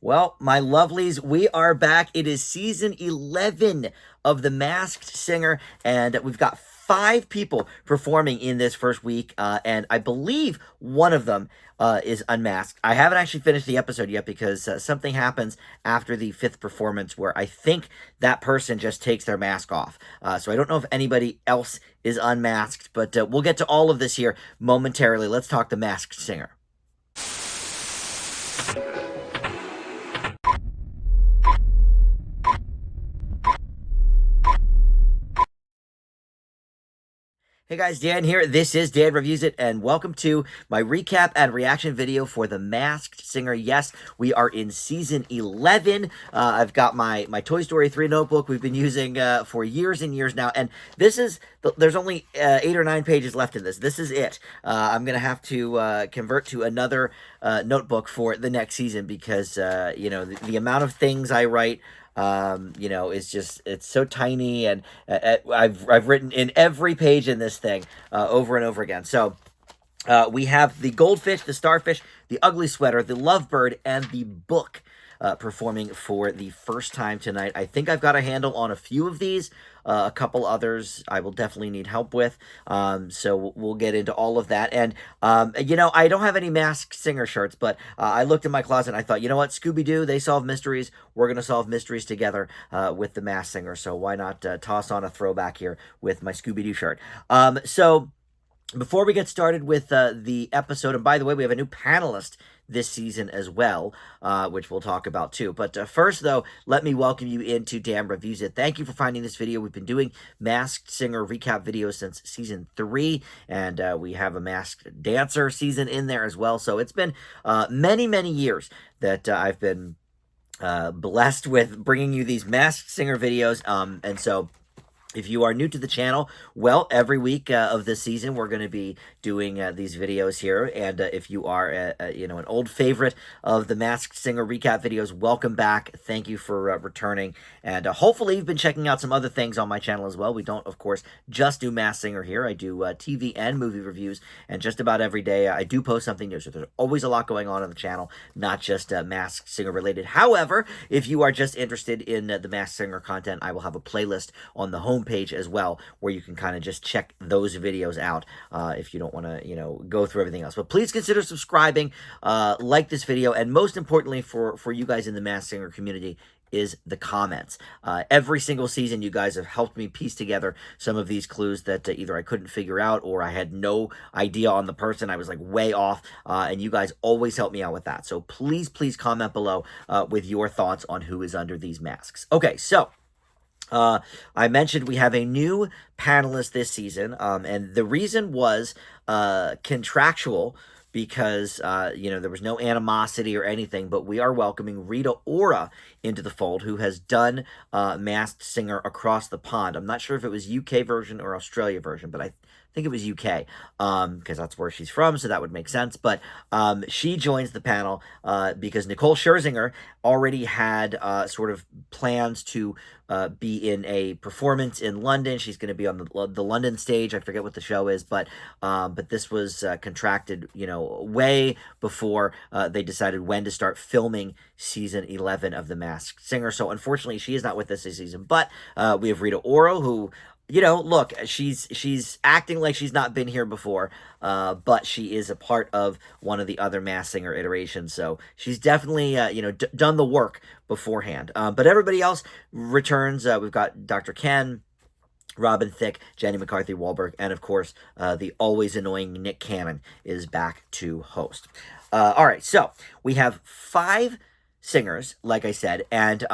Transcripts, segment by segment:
Well, my lovelies, we are back. It is season 11 of The Masked Singer, and we've got 5 people performing in this first week, and I believe one of them is unmasked. I haven't actually finished the episode yet because something happens after the 5th performance where I think that person just takes their mask off. So I don't know if anybody else is unmasked, but we'll get to all of this here momentarily. Let's talk The Masked Singer. Hey guys, Dan here. This is Dan Reviews It, and welcome to my recap and reaction video for The Masked Singer. Yes, we are in season 11. I've got my Toy Story 3 notebook we've been using for years and years now, and this is, there's only 8 or 9 pages left in this. This is it. I'm going to have to convert to another notebook for the next season because, the amount of things I write it's just, it's so tiny, and I've written in every page in this thing over and over again. So we have the goldfish, the starfish, the ugly sweater, the lovebird, and the book performing for the first time tonight. I think I've got a handle on a few of these. A couple others I will definitely need help with. So we'll get into all of that. And, I don't have any Masked Singer shirts, but I looked in my closet and I thought, you know what, Scooby-Doo, they solve mysteries. We're going to solve mysteries together with the Masked Singer. So why not toss on a throwback here with my Scooby-Doo shirt? So before we get started with the episode, and by the way, we have a new panelist this season as well, which we'll talk about too. But first, though, let me welcome you into Dan Reviews It. Thank you for finding this video. We've been doing Masked Singer recap videos since season 3, and we have a Masked Dancer season in there as well. So it's been many, many years that I've been blessed with bringing you these Masked Singer videos, and so if you are new to the channel, well, every week of this season, we're going to be doing these videos here. And if you are, an old favorite of the Masked Singer recap videos, welcome back. Thank you for returning. And hopefully you've been checking out some other things on my channel as well. We don't, of course, just do Masked Singer here. I do TV and movie reviews. And just about every day, I do post something new. So there's always a lot going on the channel, not just Masked Singer related. However, if you are just interested in the Masked Singer content, I will have a playlist on the home page as well, where you can kind of just check those videos out if you don't want to, go through everything else. But please consider subscribing, like this video, and most importantly for you guys in the Masked Singer community is the comments. Every single season, you guys have helped me piece together some of these clues that either I couldn't figure out or I had no idea on the person. I was like way off, and you guys always help me out with that. So please comment below with your thoughts on who is under these masks. Okay, so I mentioned we have a new panelist this season, and the reason was contractual because, there was no animosity or anything, but we are welcoming Rita Ora into the fold, who has done Masked Singer across the pond. I'm not sure if it was UK version or Australia version, but I think it was UK, because that's where she's from, so that would make sense. But she joins the panel because Nicole Scherzinger already had sort of plans to be in a performance in London. She's going to be on the London stage. I forget what the show is, but this was contracted, way before they decided when to start filming season 11 of The Masked Singer. So unfortunately, she is not with us this season, but we have Rita Ora, who, look, she's acting like she's not been here before, but she is a part of one of the other Masked Singer iterations, so she's definitely, done the work beforehand. But everybody else returns. We've got Dr. Ken, Robin Thicke, Jenny McCarthy Wahlberg, and of course, the always annoying Nick Cannon is back to host. All right, so we have 5 singers, like I said, and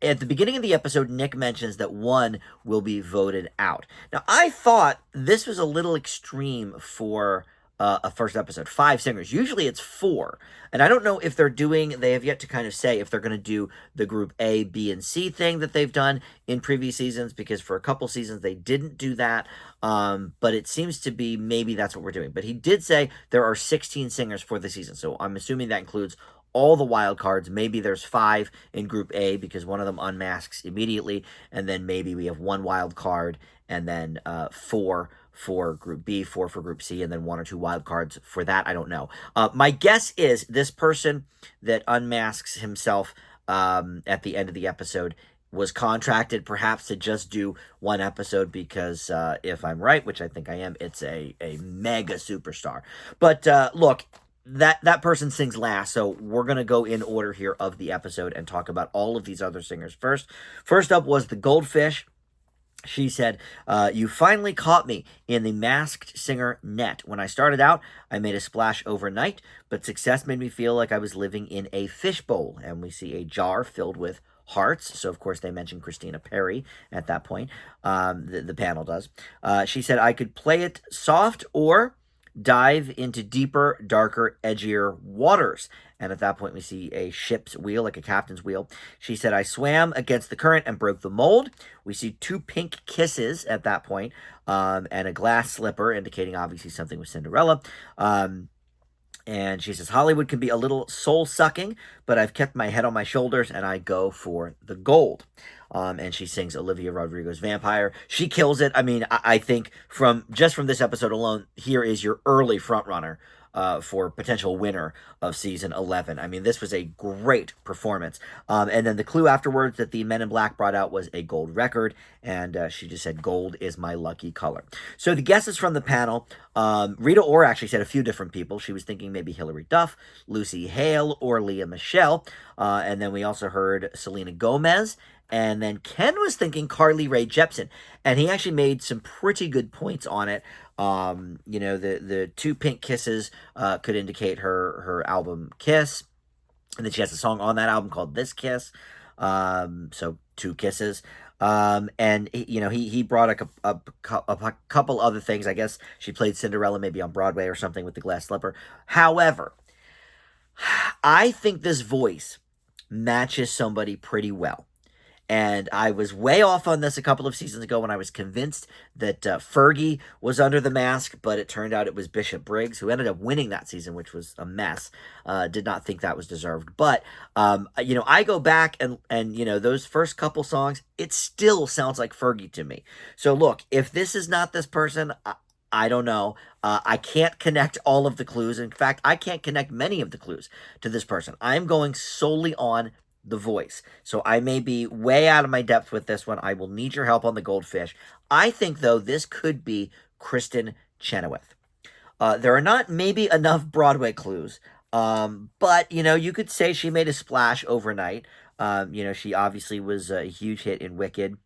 at the beginning of the episode, Nick mentions that one will be voted out. Now, I thought this was a little extreme for a first episode. 5 singers. Usually it's 4. And I don't know if they have yet to kind of say if they're going to do the group A, B, and C thing that they've done in previous seasons, because for a couple seasons they didn't do that. But it seems to be maybe that's what we're doing. But he did say there are 16 singers for the season, so I'm assuming that includes all the wild cards. Maybe there's 5 in Group A because one of them unmasks immediately, and then maybe we have 1 wild card, and then 4 for Group B, 4 for Group C, and then 1 or 2 wild cards for that. I don't know. My guess is this person that unmasks himself at the end of the episode was contracted perhaps to just do 1 episode because if I'm right, which I think I am, it's a mega superstar. But look, that person sings last, so we're going to go in order here of the episode and talk about all of these other singers first. First up was the Goldfish. She said, you finally caught me in the Masked Singer net. When I started out, I made a splash overnight, but success made me feel like I was living in a fishbowl. And we see a jar filled with hearts. So, of course, they mentioned Christina Perri at that point. The panel does. She said, I could play it soft or dive into deeper, darker, edgier waters. And at that point, we see a ship's wheel, like a captain's wheel. She said, I swam against the current and broke the mold. We see 2 pink kisses at that point, and a glass slipper, indicating obviously something with Cinderella. And she says, Hollywood can be a little soul-sucking, but I've kept my head on my shoulders, and I go for the gold. And she sings Olivia Rodrigo's Vampire. She kills it. I mean, I think from this episode alone, here is your early frontrunner for potential winner of season 11. I mean, this was a great performance. And then the clue afterwards that the Men in Black brought out was a gold record, and she just said, gold is my lucky color. So the guesses from the panel, Rita Ora actually said a few different people. She was thinking maybe Hilary Duff, Lucy Hale, or Leah Michelle. And then we also heard Selena Gomez. And then Ken was thinking Carly Rae Jepsen, and he actually made some pretty good points on it. You know, the 2 pink kisses could indicate her album Kiss, and then she has a song on that album called This Kiss. So 2 kisses. And you know, he brought a couple other things. I guess she played Cinderella maybe on Broadway or something with the glass slipper. However, I think this voice matches somebody pretty well. And I was way off on this a couple of seasons ago when I was convinced that Fergie was under the mask, but it turned out it was Bishop Briggs, who ended up winning that season, which was a mess. Did not think that was deserved. But, you know, I go back and, you know, those first couple songs, it still sounds like Fergie to me. So, look, if this is not this person, I don't know. I can't connect all of the clues. In fact, I can't connect many of the clues to this person. I'm going solely on the voice. So I may be way out of my depth with this one. I will need your help on the Goldfish. I think, though, this could be Kristin Chenoweth. There are not maybe enough Broadway clues, but, you know, you could say she made a splash overnight. You know, she obviously was a huge hit in Wicked.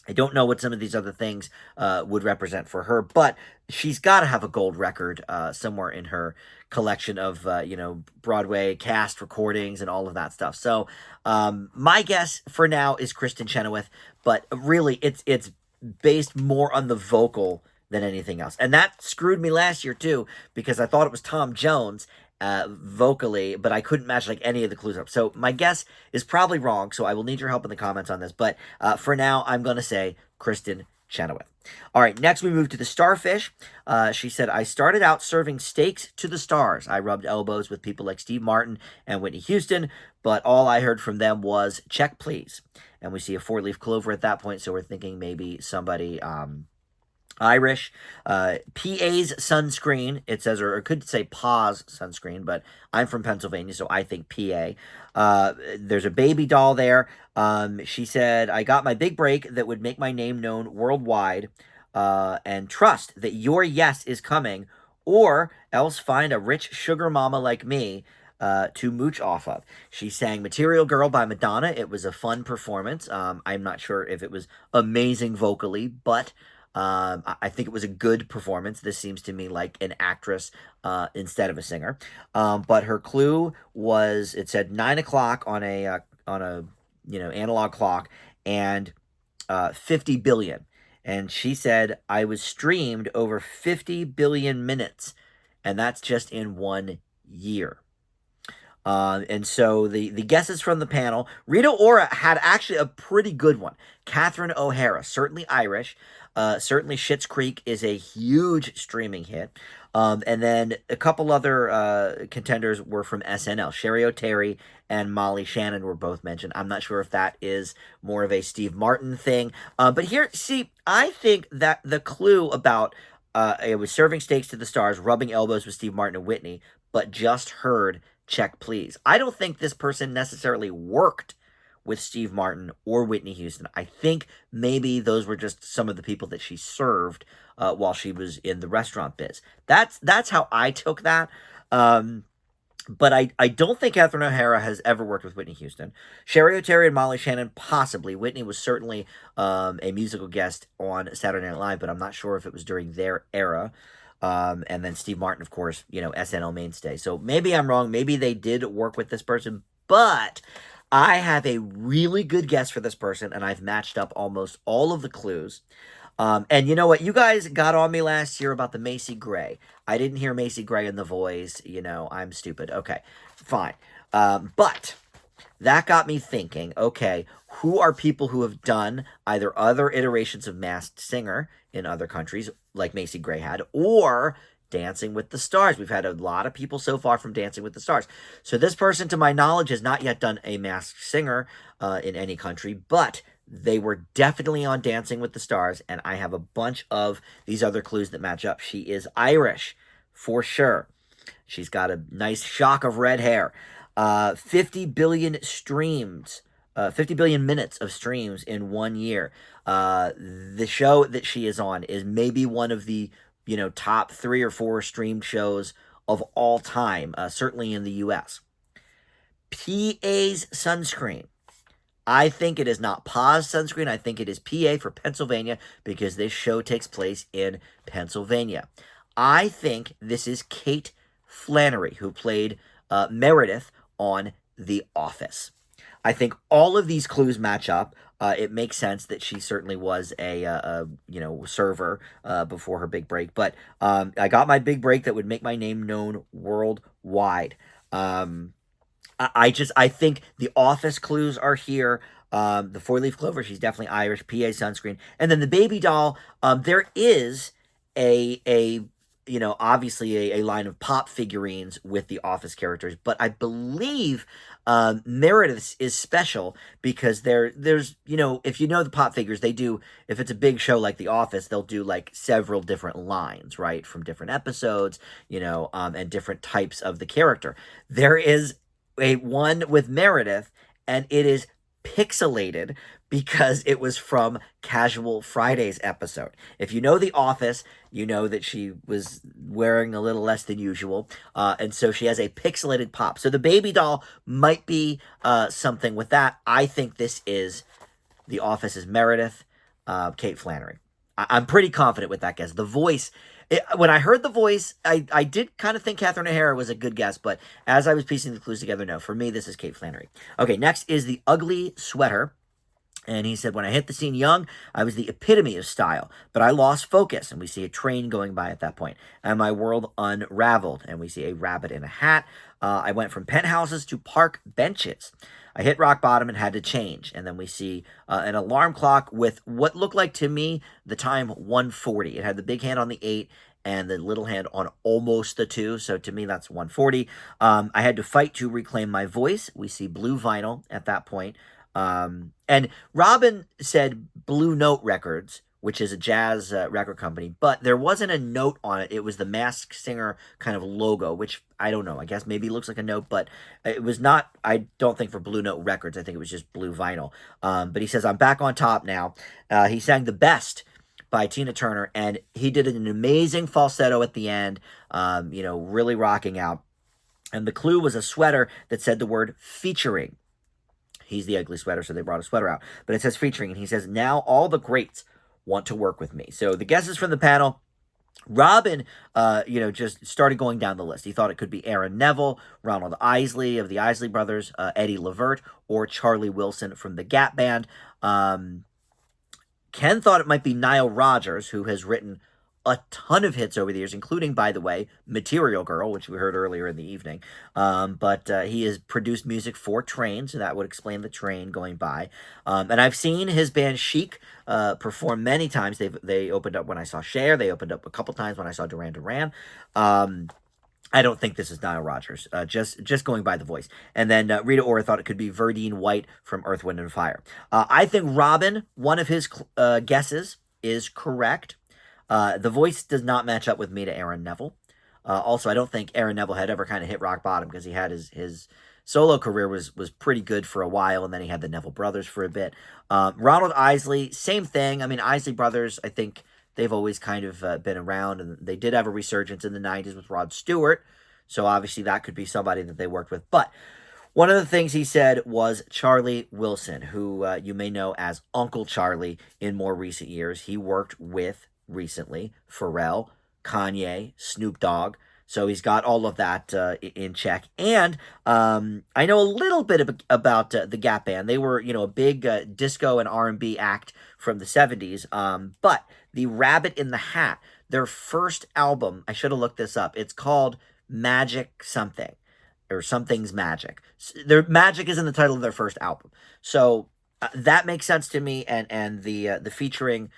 I don't know what some of these other things would represent for her, but she's got to have a gold record somewhere in her collection of, you know, Broadway cast recordings and all of that stuff. So my guess for now is Kristin Chenoweth, but really it's based more on the vocal than anything else. And that screwed me last year, too, because I thought it was Tom Jones vocally, but I couldn't match like any of the clues up. So my guess is probably wrong, so I will need your help in the comments on this. But for now, I'm going to say Kristin Chenoweth. All right, next we move to the Starfish. She said, I started out serving steaks to the stars. I rubbed elbows with people like Steve Martin and Whitney Houston, but all I heard from them was, check, please. And we see a 4-leaf clover at that point, so we're thinking maybe somebody Irish. PA's sunscreen, it says, or it could say Pa's sunscreen, but I'm from Pennsylvania, so I think PA. There's a baby doll there. She said, I got my big break that would make my name known worldwide, and trust that your yes is coming, or else find a rich sugar mama like me to mooch off of. She sang Material Girl by Madonna. It was a fun performance. I'm not sure if it was amazing vocally, but I think it was a good performance. This seems to me like an actress instead of a singer. But her clue was, it said 9 o'clock on a you know, analog clock, and 50 billion. And she said, I was streamed over 50 billion minutes, and that's just in 1 year. And so the guesses from the panel, Rita Ora had actually a pretty good one. Catherine O'Hara, certainly Irish. Certainly Schitt's Creek is a huge streaming hit. And then a couple other contenders were from SNL. Sherry O'Terry and Molly Shannon were both mentioned. I'm not sure if that is more of a Steve Martin thing. But here, see, I think that the clue about it was serving steaks to the stars, rubbing elbows with Steve Martin and Whitney, but just heard check please. I don't think this person necessarily worked with Steve Martin or Whitney Houston. I think maybe those were just some of the people that she served while she was in the restaurant biz. That's how I took that. But I don't think Catherine O'Hara has ever worked with Whitney Houston. Sherry O'Terry and Molly Shannon, possibly. Whitney was certainly a musical guest on Saturday Night Live, but I'm not sure if it was during their era. And then Steve Martin, of course, SNL mainstay. So maybe I'm wrong. Maybe they did work with this person, but I have a really good guess for this person, and I've matched up almost all of the clues. And you know what? You guys got on me last year about the Macy Gray. I didn't hear Macy Gray in The Voice. I'm stupid. Okay, fine. But that got me thinking, okay, who are people who have done either other iterations of Masked Singer in other countries, like Macy Gray had, or Dancing with the Stars? We've had a lot of people so far from Dancing with the Stars. So this person, to my knowledge, has not yet done a Masked Singer in any country, but they were definitely on Dancing with the Stars, and I have a bunch of these other clues that match up. She is Irish, for sure. She's got a nice shock of red hair. 50 billion streams, 50 billion minutes of streams in 1 year. The show that she is on is maybe one of the top 3 or 4 streamed shows of all time, certainly in the U.S. PA's sunscreen. I think it is not PA's sunscreen. I think it is PA for Pennsylvania, because this show takes place in Pennsylvania. I think this is Kate Flannery, who played Meredith on The Office. I think all of these clues match up. It makes sense that she certainly was a server before her big break. But I got my big break that would make my name known worldwide. I think the Office clues are here. The 4-leaf clover, she's definitely Irish. PA sunscreen, and then the baby doll. There is obviously a line of pop figurines with the Office characters, but I believe Meredith's is special because there's if you know the pop figures, they do, if it's a big show like The Office, they'll do like several different lines, right, from different episodes, and different types of the character. There is a one with Meredith, and it is pixelated because it was from Casual Friday's episode. If you know The Office, you know that she was wearing a little less than usual, and so she has a pixelated pop. So the baby doll might be something with that. I think this is The Office's Meredith, Kate Flannery. I'm pretty confident with that guess. The voice, when I heard the voice, I did kind of think Catherine O'Hara was a good guess, but as I was piecing the clues together, no, for me, this is Kate Flannery. Okay, next is the ugly sweater. And he said, when I hit the scene young, I was the epitome of style, but I lost focus. And we see a train going by at that point. And my world unraveled. And we see a rabbit in a hat. I went from penthouses to park benches. I hit rock bottom and had to change. And then we see an alarm clock with what looked like to me the time 1:40. It had the big hand on the 8 and the little hand on almost the 2. So to me, that's 1:40. I had to fight to reclaim my voice. We see blue vinyl at that point. And Robin said Blue Note Records, which is a jazz record company, but there wasn't a note on it. It was the Masked Singer kind of logo, which I don't know. I guess maybe it looks like a note, but it was not, I don't think, for Blue Note Records. I think it was just blue vinyl. But he says, I'm back on top now. He sang The Best by Tina Turner, and he did an amazing falsetto at the end, really rocking out. And the clue was a sweater that said the word featuring. He's the ugly sweater, so they brought a sweater out. But it says featuring, and he says, now all the greats want to work with me. So the guesses from the panel, Robin, just started going down the list. He thought it could be Aaron Neville, Ronald Isley of the Isley Brothers, Eddie Levert, or Charlie Wilson from the Gap Band. Ken thought it might be Nile Rodgers, who has written a ton of hits over the years, including, by the way, Material Girl, which we heard earlier in the evening. But he has produced music for trains, so that would explain the train going by. And I've seen his band Chic perform many times. They opened up when I saw Cher. They opened up a couple times when I saw Duran Duran. I don't think this is Nile Rodgers, just going by the voice. And then Rita Ora thought it could be Verdine White from Earth, Wind, and Fire. I think Robin, one of his guesses, is correct. The voice does not match up with me to Aaron Neville. Also, I don't think Aaron Neville had ever kind of hit rock bottom because he had his solo career was pretty good for a while, and then he had the Neville brothers for a bit. Ronald Isley, same thing. I mean, Isley brothers, I think they've always kind of been around, and they did have a resurgence in the 90s with Rod Stewart, so obviously that could be somebody that they worked with. But one of the things he said was Charlie Wilson, who you may know as Uncle Charlie in more recent years. He worked with, recently, Pharrell, Kanye, Snoop Dogg. So he's got all of that in check. And I know a little bit about the Gap Band. They were, a big disco and R&B act from the 70s. But the Rabbit in the Hat, their first album, I should have looked this up. It's called Magic Something, or Something's Magic. Their Magic is in the title of their first album. So that makes sense to me. And the featuring,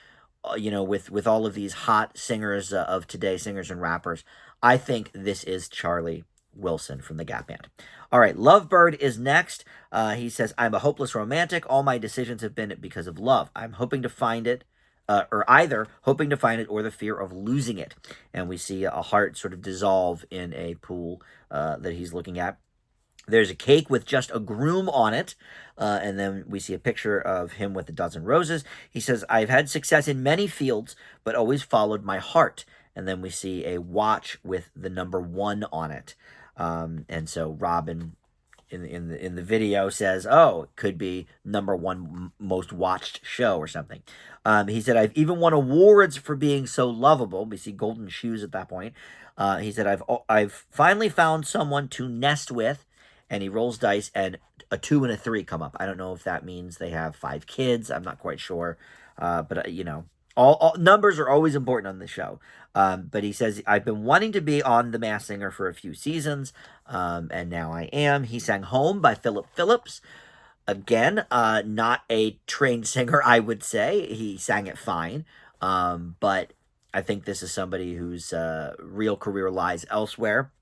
with all of these hot singers of today, singers and rappers, I think this is Charlie Wilson from the Gap Band. All right, Lovebird is next. He says, I'm a hopeless romantic. All my decisions have been because of love. I'm hoping to find it, or either hoping to find it or the fear of losing it. And we see a heart sort of dissolve in a pool that he's looking at. There's a cake with just a groom on it, and then we see a picture of him with a dozen roses. He says, I've had success in many fields, but always followed my heart. And then we see a watch with the number 1 on it. And so Robin in the video says, oh, it could be number 1 most watched show or something. He said, I've even won awards for being so lovable. We see golden shoes at that point. He said, I've finally found someone to nest with. And he rolls dice, and a 2 and a 3 come up. I don't know if that means they have 5 kids. I'm not quite sure. But, all numbers are always important on the show. But he says, I've been wanting to be on The Masked Singer for a few seasons, and now I am. He sang Home by Philip Phillips. Again, not a trained singer, I would say. He sang it fine. But I think this is somebody whose real career lies elsewhere.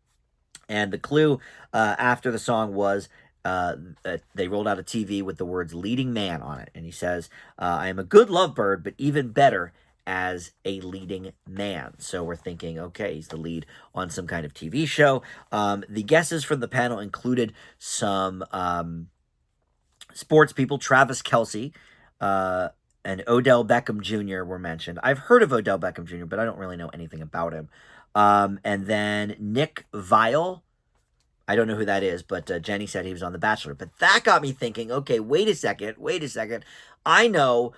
And the clue after the song was they rolled out a TV with the words leading man on it. And he says, I am a good lovebird, but even better as a leading man. So we're thinking, okay, he's the lead on some kind of TV show. The guesses from the panel included some sports people. Travis Kelce and Odell Beckham Jr. were mentioned. I've heard of Odell Beckham Jr., but I don't really know anything about him. And then Nick Viall, I don't know who that is, but Jenny said he was on The Bachelor. But that got me thinking, okay, wait a second. I know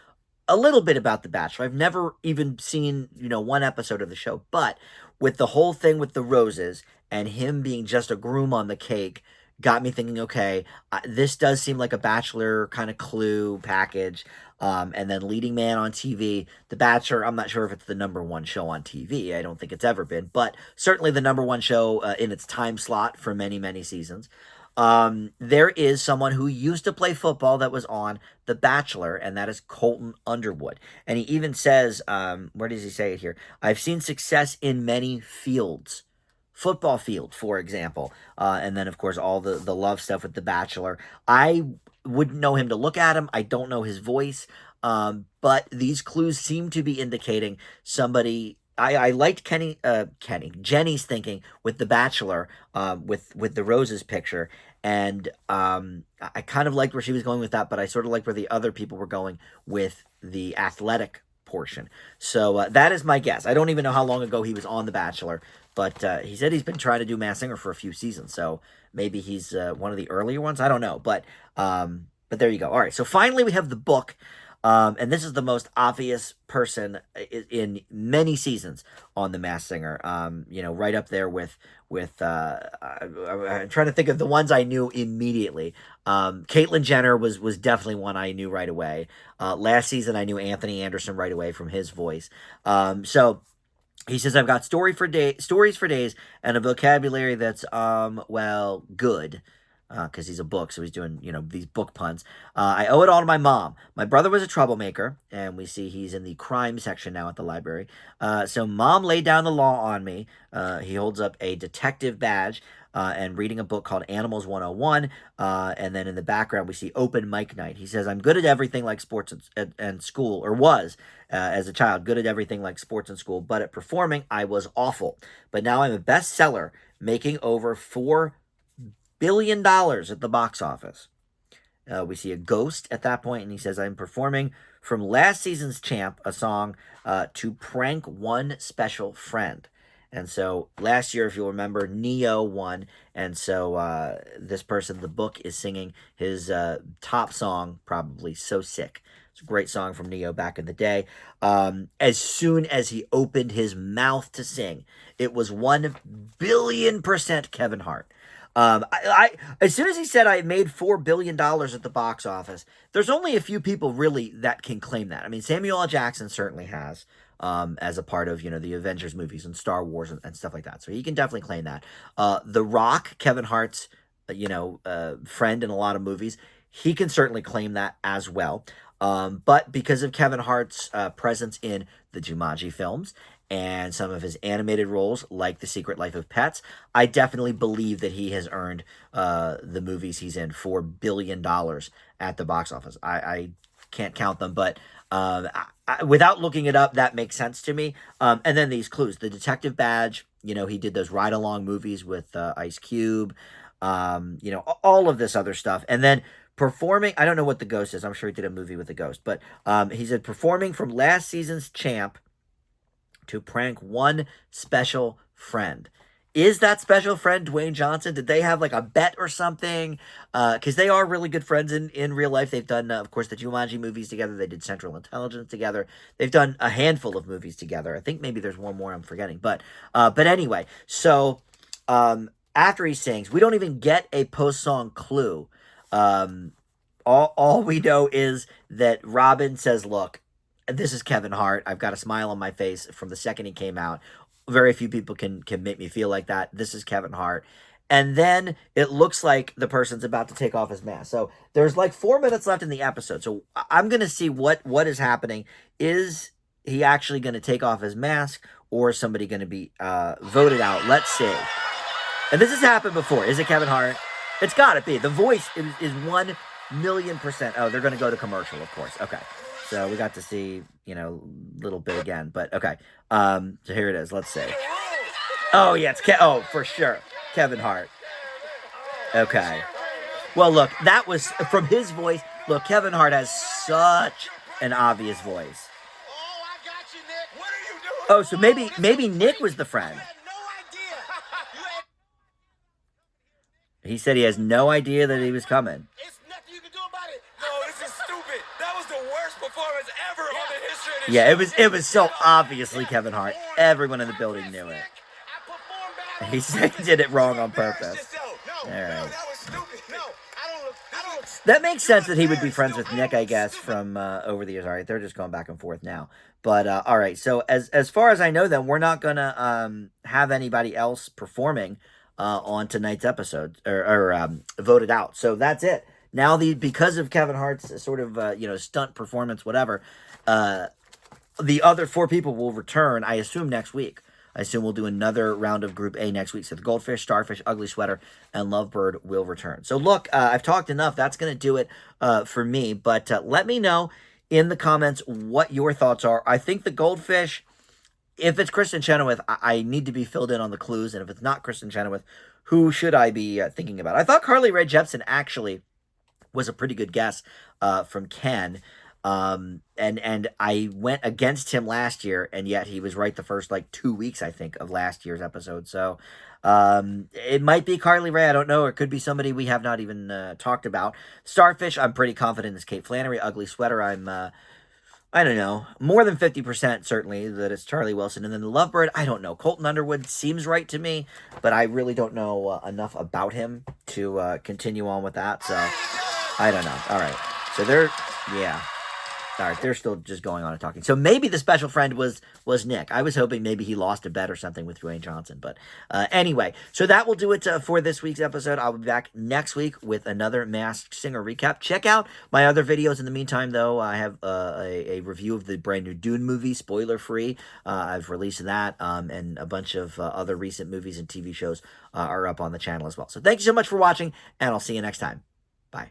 a little bit about The Bachelor. I've never even seen, 1 episode of the show. But with the whole thing with the roses and him being just a groom on the cake, got me thinking, okay, this does seem like a Bachelor kind of clue package. And then leading man on TV, The Bachelor, I'm not sure if it's the number 1 show on TV. I don't think it's ever been, but certainly the number 1 show in its time slot for many, many seasons. There is someone who used to play football that was on The Bachelor, and that is Colton Underwood. And he even says, where does he say it here? I've seen success in many fields. Football field, for example. And then, of course, all the love stuff with The Bachelor. I wouldn't know him to look at him. I don't know his voice. But these clues seem to be indicating somebody. I liked Jenny's thinking with The Bachelor, with the roses picture. And I kind of liked where she was going with that, but I sort of liked where the other people were going with the athletic portion. So that is my guess. I don't even know how long ago he was on The Bachelor, but he said he's been trying to do Masked Singer for a few seasons. So maybe he's one of the earlier ones. I don't know, but there you go. All right, so finally we have the book. And this is the most obvious person in many seasons on The Masked Singer. Right up there with I'm trying to think of the ones I knew immediately. Caitlyn Jenner was definitely one I knew right away. Last season I knew Anthony Anderson right away from his voice. So He says, I've got stories for days and a vocabulary that's, well, good. Because he's a book, so he's doing, these book puns. I owe it all to my mom. My brother was a troublemaker, and we see he's in the crime section now at the library. So mom laid down the law on me. He holds up a detective badge and reading a book called Animals 101. And then in the background, we see open mic night. He says, I'm good at everything like sports and school, or was as a child, good at everything like sports and school, but at performing, I was awful. But now I'm a bestseller, making over $4 billion at the box office. We see a ghost at that point, and he says, I'm performing from last season's Champ, a song to prank one special friend. And so last year, if you'll remember, Neo won. And so this person, the book, is singing his top song, probably So Sick. It's a great song from Neo back in the day. As soon as he opened his mouth to sing, it was 1,000,000,000% Kevin Hart. As soon as he said I made $4 billion at the box office, there's only a few people really that can claim that. I mean, Samuel L. Jackson certainly has, as a part of, the Avengers movies and Star Wars and stuff like that. So he can definitely claim that. The Rock, Kevin Hart's, friend in a lot of movies, he can certainly claim that as well. But because of Kevin Hart's presence in the Jumanji films and some of his animated roles, like The Secret Life of Pets, I definitely believe that he has earned the movies he's in $4 billion at the box office. I can't count them, but without looking it up, that makes sense to me. And then these clues, the detective badge, he did those ride-along movies with Ice Cube, all of this other stuff. And then performing, I don't know what the ghost is. I'm sure he did a movie with the ghost, but he said performing from last season's Champ to prank one special friend. Is that special friend Dwayne Johnson? Did they have like a bet or something? Because they are really good friends in real life. They've done, of course, the Jumanji movies together. They did Central Intelligence together. They've done a handful of movies together. I think maybe there's one more I'm forgetting. But anyway, so after he sings, we don't even get a post-song clue. All we know is that Robin says, look, this is Kevin Hart. I've got a smile on my face from the second he came out. Very few people can make me feel like that. This is Kevin Hart. And then it looks like the person's about to take off his mask. So there's like 4 minutes left in the episode. So I'm going to see what is happening. Is he actually going to take off his mask, or is somebody going to be voted out? Let's see. And this has happened before. Is it Kevin Hart? It's got to be. The voice is 1,000,000%. Oh, they're going to go to commercial, of course. Okay. So we got to see, a little bit again. But, okay. So here it is. Let's see. Oh, yeah. It's for sure. Kevin Hart. Okay. Well, look, that was from his voice. Look, Kevin Hart has such an obvious voice. Oh, I got you, Nick. What are you doing? Oh, so maybe Nick was the friend. I had no idea. He said he has no idea that he was coming. It's nothing you can do about it. No, this is stupid. That was the worst performance ever on the history of the Yeah, it was so obviously Kevin Hart. Everyone in the building knew it. I performed bad. He said he did it wrong on purpose. No, All right. that was stupid. No, I don't. That makes sense that he would be friends with Nick, I guess, from over the years. All right, they're just going back and forth now. But all right, so as far as I know, then we're not gonna have anybody else performing on tonight's episode or voted out. So that's it. Now because of Kevin Hart's sort of stunt performance, whatever, the other 4 people will return. I assume next week. I assume we'll do another round of Group A next week. So the Goldfish, Starfish, Ugly Sweater, and Lovebird will return. So look, I've talked enough. That's going to do it for me. But let me know in the comments what your thoughts are. I think the Goldfish, if it's Kristen Chenoweth, I need to be filled in on the clues. And if it's not Kristen Chenoweth, who should I be thinking about? I thought Carly Rae Jepsen actually was a pretty good guess from Ken. And I went against him last year, and yet he was right the first 2 weeks, I think, of last year's episode. So, it might be Carly Rae. I don't know. It could be somebody we have not even, talked about. Starfish, I'm pretty confident is Kate Flannery. Ugly Sweater, I'm, I don't know, more than 50% certainly that it's Charlie Wilson. And then the Lovebird, I don't know. Colton Underwood seems right to me, but I really don't know enough about him to continue on with that. So, I don't know. All right. So yeah. All right, they're still just going on and talking. So maybe the special friend was Nick. I was hoping maybe he lost a bet or something with Dwayne Johnson. But anyway, so that will do it for this week's episode. I'll be back next week with another Masked Singer recap. Check out my other videos. In the meantime, though, I have a review of the brand new Dune movie, spoiler free. I've released that, and a bunch of other recent movies and TV shows are up on the channel as well. So thank you so much for watching, and I'll see you next time. Bye.